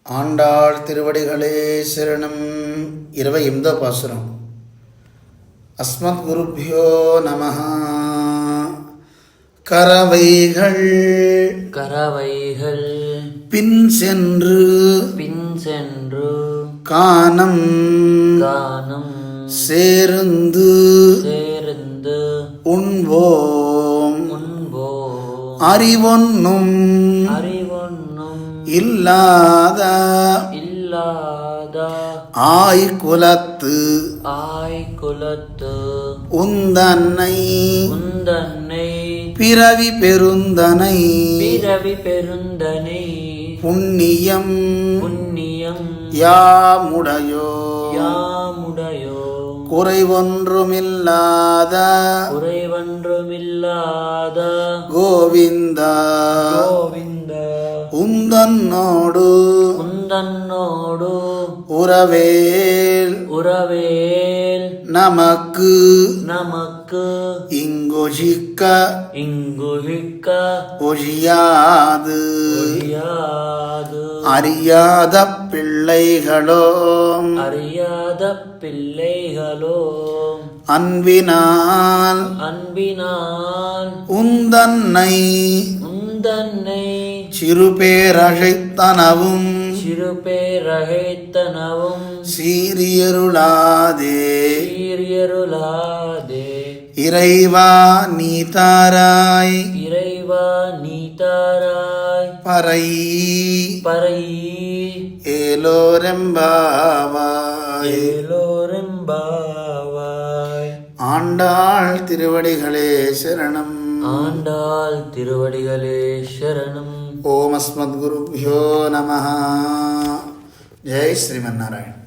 ஆண்டாள் திருவடிகளே சரணம். 20வது பாசுரம். அஸ்மத் குருப்யோ நமஹ. கரவைகள் கரவைகள் பின் சென்று கானம் சேர்ந்து உண்போம் அறிவொன்னும் இல்லாத ஆய்குலத்து உந்தன்னை பிறவி பெருந்தனை புண்ணியம் யாமுடையோ குறைவொன்றுமில்லாத கோவிந்தா உந்தன்னோடு உறவேல் நமக்கு இங்கொழிக்க ஒழியாது அறியாத பிள்ளைகளோ அன்பினால் உந்தன்னை சிறுபேரழைத்தனவும் சீரியருளாதே இறைவா நீ தாராய் பறை ஏலோரெம்பாவாய். ஆண்டாள் திருவடிகளே சரணம். ஆண்டாள் திருவடிகளே சரணம். ஓம் அஸ்மத் குருப்யோ நமஹ. ஜெய் ஸ்ரீமன் நாராயண்.